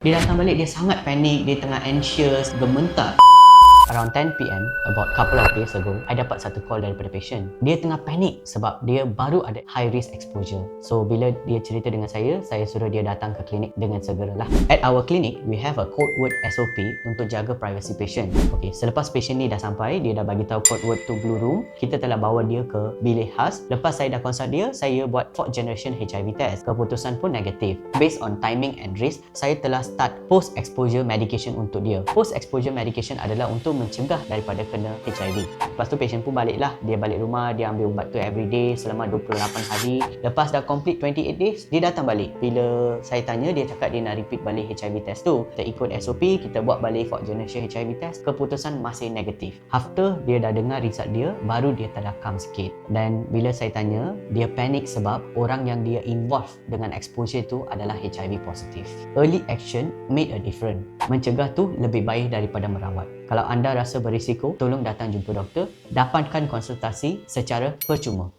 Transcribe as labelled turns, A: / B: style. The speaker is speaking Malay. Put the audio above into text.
A: Dia datang balik, dia sangat panik, dia tengah anxious, gementar. Around 10 PM, about couple of days ago, I dapat satu call daripada patient. Dia tengah panik sebab dia baru ada high risk exposure. So, bila dia cerita dengan saya suruh dia datang ke klinik dengan segeralah. At our clinic, we have a code word SOP untuk jaga privacy patient. Okay, selepas patient ni dah sampai, dia dah bagi tahu code word tu blue room, kita telah bawa dia ke bilik khas. Lepas saya dah consult dia, saya buat 4th generation HIV test. Keputusan pun negatif. Based on timing and risk, saya telah start post exposure medication untuk dia. Post exposure medication adalah untuk mencegah daripada kena HIV. Lepas tu patient pun baliklah, dia balik rumah, dia ambil ubat tu everyday selama 28 hari. Lepas dah complete 28 days, dia datang balik. Bila saya tanya, dia cakap dia nak repeat balik HIV test tu. Kita ikut SOP, kita buat balik 4th generation HIV test, keputusan masih negatif. After dia dah dengar result dia, baru dia terlakam sikit. Dan bila saya tanya, dia panik sebab orang yang dia involve dengan exposure tu adalah HIV positif. Early action made a difference. Mencegah tu lebih baik daripada merawat. Kalau anda rasa berisiko, tolong datang jumpa doktor, dapatkan konsultasi secara percuma.